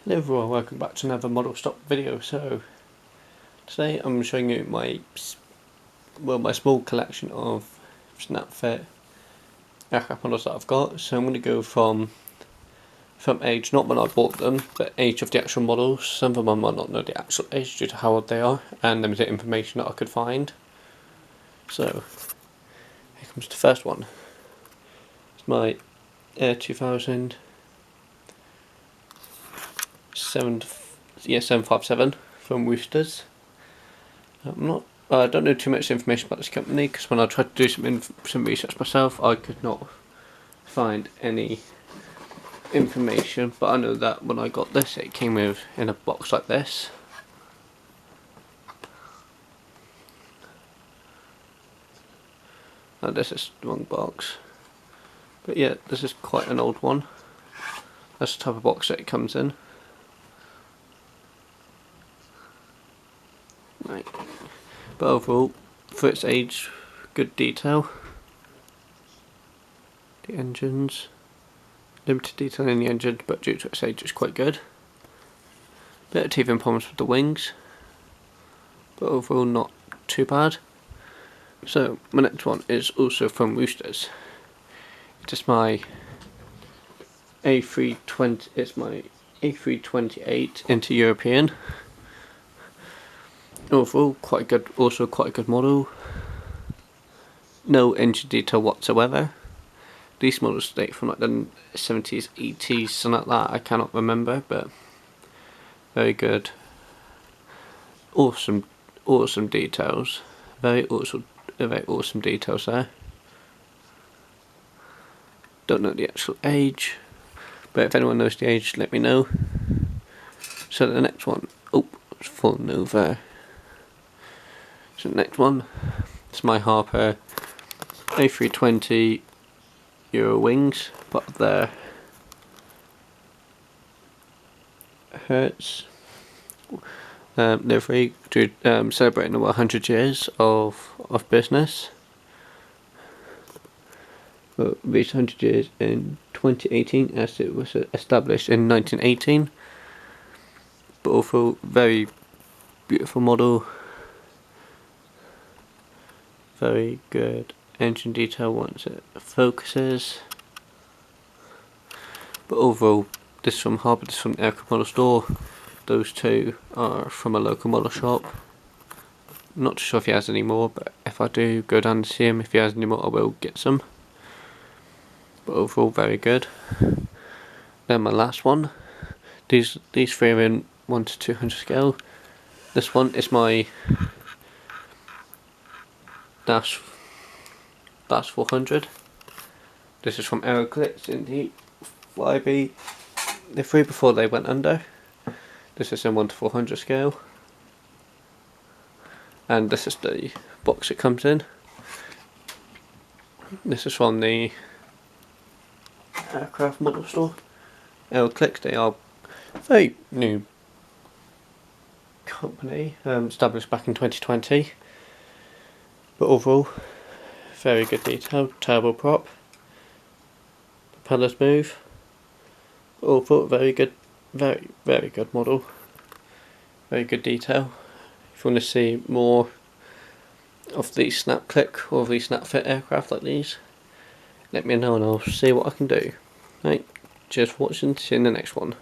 Hello everyone, welcome back to another model stock video. So today I'm showing you my small collection of Snapfit aircraft models that I've got. So I'm going to go from age, not when I bought them, but age of the actual models. Some of them I might not know the actual age due to how old they are and limited information that I could find. So here comes the first one. It's my Air 2000 757 from Woosters. I don't know too much information about this company because when I tried to do some research myself, I could not find any information. But I know that when I got this, it came in a box like this. Oh, this is the wrong box. But yeah, this is quite an old one. That's the type of box that it comes in. Right. But overall, for its age, good detail. The engines, limited detail in the engine, but due to its age, it's quite good. Bit of teething problems with the wings, but overall not too bad. So my next one is also from Woosters. It is my A320. It's my A328 into European. Overall, quite good. Also, quite a good model. No engine detail whatsoever. These models date from like the 70s, 80s, something like that. I cannot remember, but very good. Awesome details. Very awesome details there. Don't know the actual age, but if anyone knows the age, let me know. So the next one, it's fallen over. So the next one, it's my Harper A320 Euro wings, but they're Hertz livery to celebrating over 100 years of business. Well, reached 100 years in 2018 as it was established in 1918. But also very beautiful model. Very good engine detail once it focuses. But overall, this from Harper, this from the Aircraft Model Store. Those two are from a local model shop. Not sure if he has any more, but if I do go down to see him, if he has any more, I will get some. But overall, very good. Then my last one. These three are in 1 to 200 scale. This one is my Dash 400. This is from Aeroclix in the Flybe, the three before they went under. This is in 1 to 400 scale. And this is the box it comes in. This is from the Aircraft Model Store. Aeroclix, they are a very new company, established back in 2020. But overall, very good detail, turboprop, propellers move. Overall, very good, very good model. Very good detail. If you want to see more of these SnapClick or these Snapfit aircraft like these, let me know and I'll see what I can do. Right, cheers for watching, see you in the next one.